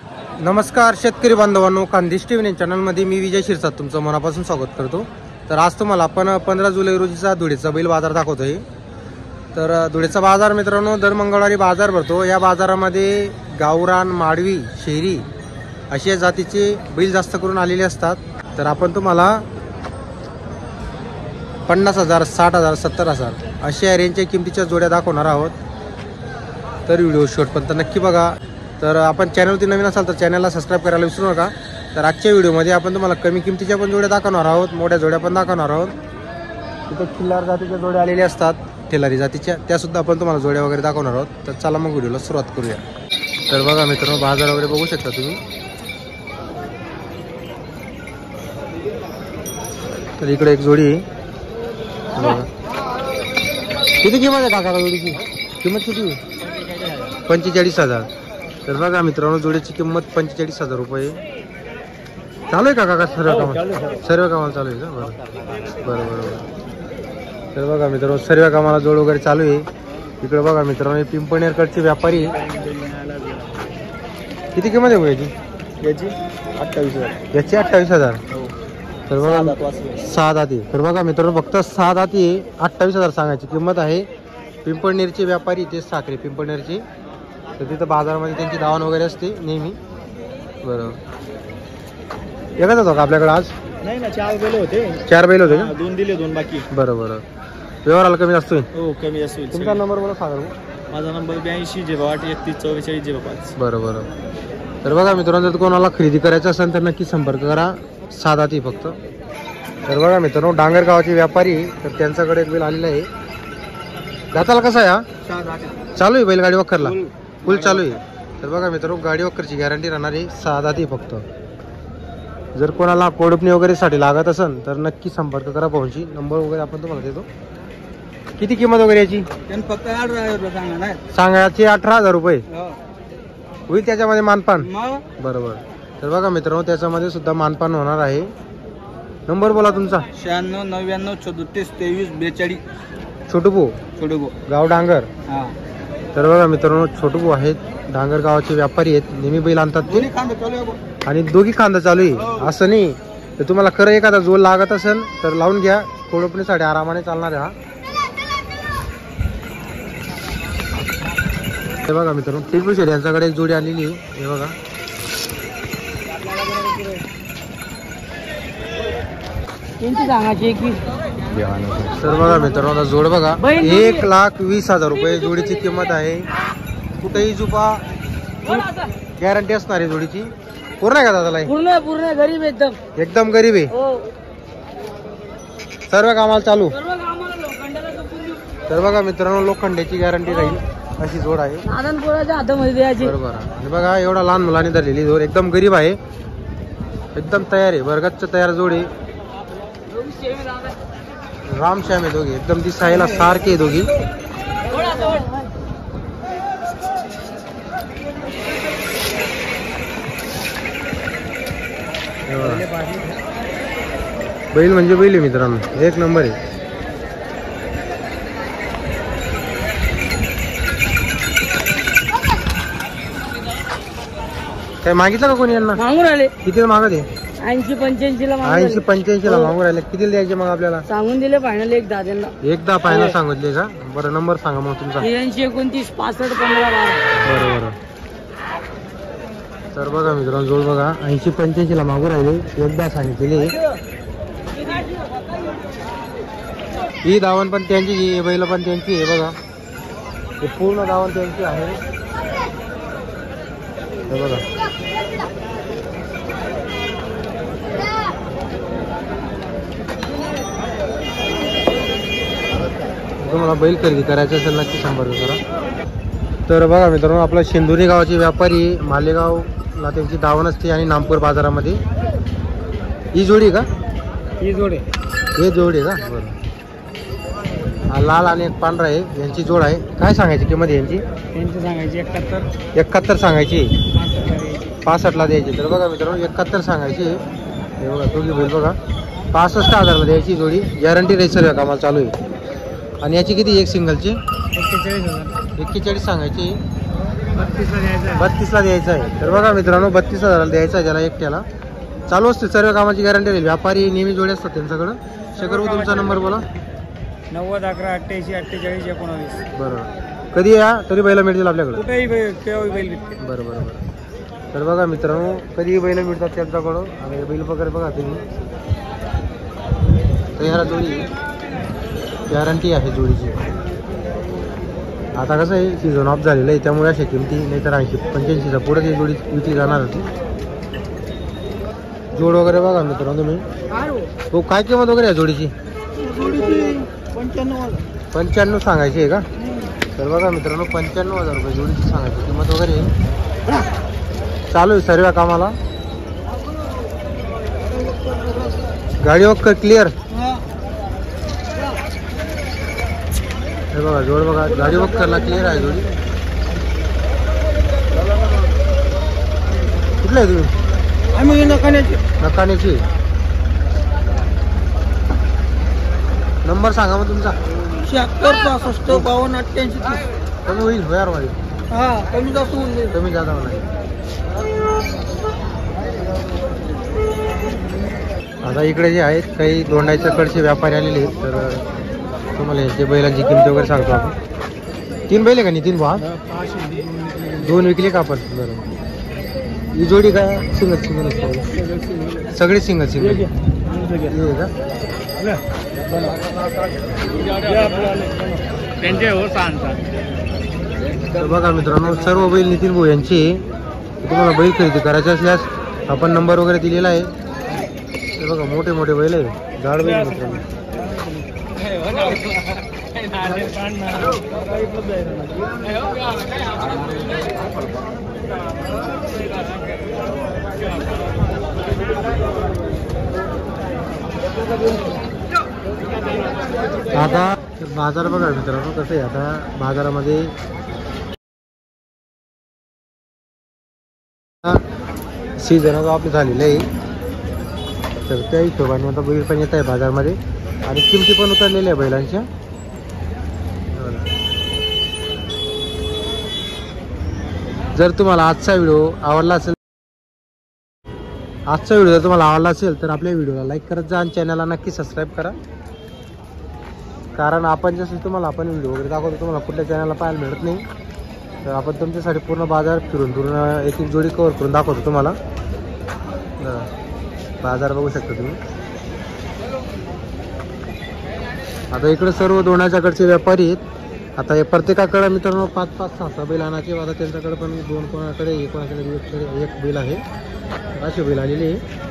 नमस्कार शेतकरी बांधवांनो, खानदेश टीव्ही चॅनलमध्ये मी विजय शिरसाट तुमचं मनापासून स्वागत करतो। तर आज तुम्हाला आपण 15 जुलै रोजीचा धुळेचा बैल बाजार दाखवतोय। तर धुळेचा बाजार मित्रांनो दर मंगळवारी बाजार भरतो। या बाजारामध्ये गावरान, माडवी, शेरी अशा जातीचे बैल जास्त करून आलेले असतात। तर आपण तुम्हाला 50,000, 60,000, 70,000 अशा रेंजच्या किमतीच्या जोड्या दाखवणार आहोत। तर व्हिडिओ शेवटपर्यंत नक्की बघा। तर आपण चॅनलवरती नवीन असाल तर चॅनलला सबस्क्राईब करायला विसरू नका। तर आजच्या व्हिडिओमध्ये आपण तुम्हाला कमी किमतीच्या पण जोड्या दाखवणार आहोत, मोठ्या जोड्या पण दाखवणार आहोत। तिथे खिल्लार जातीच्या जोड्या आलेल्या असतात, ठेलारी जातीच्या, त्यासुद्धा आपण तुम्हाला जोड्या वगैरे दाखवणार आहोत। तर चला मग व्हिडिओला सुरुवात करूया। तर बघा मित्रांनो, बाजार वगैरे बघू शकता तुम्ही। तर इकडे एक जोडी बघा। किती किंमत आहे काका जोडीची? किंमत किती? 45,000। तर बघा मित्रांनो, जोडीची किंमत 45,000 रुपये। चालू आहे का काका? सर्व कामाला चालू आहे का? बरं बरं। तर बघा मित्रांनो, सर्व कामाला जोड वगैरे चालू आहे। इकडे बघा मित्रांनो, पिंपळनेरकडचे व्यापारी। किती किंमत आहे याची? 28,000। याची 28,000। तर बघा 6 दाती। तर बघा मित्रांनो, फक्त 6 दाती 28,000 सांगायची किंमत आहे। पिंपळनेरचे व्यापारी ते साखरे पिंपळनेरचे। तर तिथं बाजारामध्ये त्यांची दावण वगैरे असते नेहमी। बरोबर, एकच होता का आपल्याकडे आज? नाही ना, 4 बैल होते। 4 बैल होते का? 2 दिले, 2 बाकी। बरोबर, व्यवहाराला कमी जास्त होईल? हो, कमी जास्त होईल। तुमचा नंबर मला सांगा। माझा नंबर 82 08 31 44 05। बरोबर। तर बघा मित्रांनो, जर कोणाला खरेदी करायचं असेल तर नक्की संपर्क करा। 6 दाती फक्त। तर बघा मित्रांनो, डांगर गावाचे व्यापारी, तर त्यांच्याकडे एक बैल आलेला आहे। दाताला कसा आहे हा? चालू आहे बैलगाडी वखरला, फुल चालू आहे। तर बघा मित्रांनो, गाडी वखरची गॅरंटी राहणार आहे। 6 दाती फक्त। जर कोणाला कोडपणी वगैरे साठी लागत असेल तर नक्की संपर्क करा। भाऊंची नंबर वगैरे आपण तुम्हाला देतो। किती किंमत वगैरे याची? फक्त 18,000 रुपये सांगा। सांगायची 18,000 रुपये होईल, त्याच्यामध्ये मानपान? बरोबर। तर बघा मित्रांनो, त्याच्यामध्ये सुद्धा मानपान होणार आहे। नंबर बोला तुमचा। 96 99 34 23 42। छोटूभाऊ गाव डांगर। तर बघा मित्रांनो, छोटूभाऊ आहेत, डांगर गावाचे व्यापारी आहेत, नेहमी बैल आणतात ते। आणि दोघी खांदा चालू आहे असं नाही। तर तुम्हाला खरं एखादा जोड लागत असेल तर लावून घ्या, कोडपणीसाठी आरामाने चालणार आहे हा। हे बघा मित्रांनो, पिंपळी शेड यांच्याकडे एक जोडी आलेली आहे। हे बघा, तर बघा मित्रांनो, जोड बघा 1,20,000 रुपये जोडीची किंमत आहे। कुठेही जुपा गॅरंटी असणार आहे जोडीची। पूर्ण आहे का दादाला? पूर्ण गरीब एकदम गरीब आहे। सर्व कामाला चालू। तर बघा मित्रांनो, लोखंडाची गॅरंटी राहील अशी जोड आहे। बरोबर। आणि बघा, एवढा लहान मुलांनी धरलेली जोड, एकदम गरीब आहे, एकदम तयार आहे, वर्गाच तयार जोड आहे। रामश्याम आहे दोघी, एकदम दिसायला सारखे दोघी। बैल म्हणजे बैल आहे मित्रांनो, एक नंबर आहे। काय मागितलं का कोणी यांना? मागून राहिले। किती मागत आहे? 80-85 ला 80-85 ला मागून राहिले। किती द्यायचे मग आपल्याला? सांगून दिले फायनल 1 10 ला। 1 10 फायनल सांगितले का? बरं, नंबर सांगा मग तुमचा। 83 29 65 15 12। बरोबर। तर बघा मित्रांनो, जोड बघा 80-85 ला मागून राहिले, 1 10 सांगितलेले। ही दावण पण त्यांची, ही बैल पण त्यांची आहे। बघा, हे पूर्ण दावण त्यांची आहे। हे बघा, तुम्हाला बैल खरेदी करायचं असेल नक्की संपर्क करा। तर बघा मित्रांनो, आपला शेंदुरी गावाचे व्यापारी, मालेगावला त्यांची दावण असते आणि नामपूर बाजारामध्ये। ही जोडी का? ही जोड आहे। हे जोड आहे का? बरं। हा लाल आणि एक पांढरा आहे, यांची जोड आहे। काय सांगायची किंमत यांची? सांगायची 71। 71 सांगायची, 65 ला द्यायची। तर बघा मित्रांनो, 71 सांगायची। हे बघा, दोघी बैल बघा 65,000 ला द्यायची जोडी, गॅरंटी राहील, सर्व कामाला चालू आहे। आणि याची किती? एक सिंगलची 41,000। 41 सांगायची। 32ला द्यायचा आहे. तर बघा मित्रांनो 32,000 द्यायचा आहे त्याला एकट्याला. चालू असते सर्व कामाची गॅरंटी देईल. व्यापारी नेहमी जोडे असतात त्यांच्याकडं. शेखर भाऊ तुमचा नंबर बोला. 90 11 88 48 19. बरोबर. कधी या तरी बैल मिळतील आपल्याकडे. कुठेही केव्हाही बैल भेटते. बरं बरं बरं. तर बघा मित्रांनो कधी बैल मिळतात त्यांच्याकडं. आणि बैल वगैरे बघा तुम्ही तयार जोडी गॅरंटी आहे जोडीची. आता कसं आहे सीझन ऑफ झालेलं आहे त्यामुळे अशा किमती नाही तर 80-85च्या पुढे ही जोडी विकली जाणार होती. जोड वगैरे बघा मित्रांनो तुम्ही. हो काय किंमत वगैरे आहे जोडीची? 95 सांगायची आहे का? तर बघा मित्रांनो 95,000 रुपये जोडीची सांगायची किंमत वगैरे आहे. चालू आहे सर्व कामाला. गाडी वगैरे क्लिअर. हे बघा जोड बघा गाडी वगैरेला क्लिअर आहे जोडी. कुठलं आहे तुम्ही? आम्ही नकाण्याची. नंबर सांगा मग तुमचा. 76 65 52 88. कमी होईल हो यार मध्ये. हा कमी जास्त होऊन जाईल. कमी जादा म्हणा. आता इकडे जे आहेत काही दोंडाच्या कडचे व्यापारी आलेले आहेत. तर तुम्हाला यांच्या बैलांची किंमत वगैरे सांगतो आपण. 3 बैल आहे का? नितीन भाव 2 विकले का आपण? बरोबर. ही जोडी काय सिंगल सगळे सिंगल सिंगल का? तर बघा मित्रांनो सर्व बैल नितीन भाऊ यांची. तुम्हाला बैल खरेदी करायचे असल्यास आपण नंबर वगैरे दिलेला आहे. ते बघा मोठे मोठे बैल आहे. जाड बैल मित्रांनो. आता बाजार बघा मित्रांनो कसं आहे. आता बाजारामध्ये सीझन आपलं झालेलं आहे. तर त्या हिशोबाने आता बैल पण येत आहे बाजारमध्ये आणि किमती पण उतरलेल्या आहे बैलांच्या. जर तुम्हाला आजचा व्हिडिओ आवडला असेल जर तुम्हाला आवडला असेल तर आपल्या व्हिडिओला लाईक करत जा आणि चॅनलला नक्की सबस्क्राईब करा. कारण आपण जसं तुम्हाला आपण व्हिडिओ वगैरे दाखवतो तुम्हाला कुठल्या चॅनलला पाहायला मिळत नाही. तर आपण तुमच्यासाठी पूर्ण बाजार फिरून एक जोडी कव्हर करून दाखवतो तुम्हाला. बाजार बघू शकता तुम्ही. आता इकडे सर्व दोंडाच्याकडचे व्यापारी आहेत. आता हे प्रत्येकाकडे मित्रांनो 5-5 6-6 बैल आणायचे. आता त्यांच्याकडे पण 2 कोणाकडे 1 कोणाकडे 1 बैल आहे. असे बैल आलेले आहे.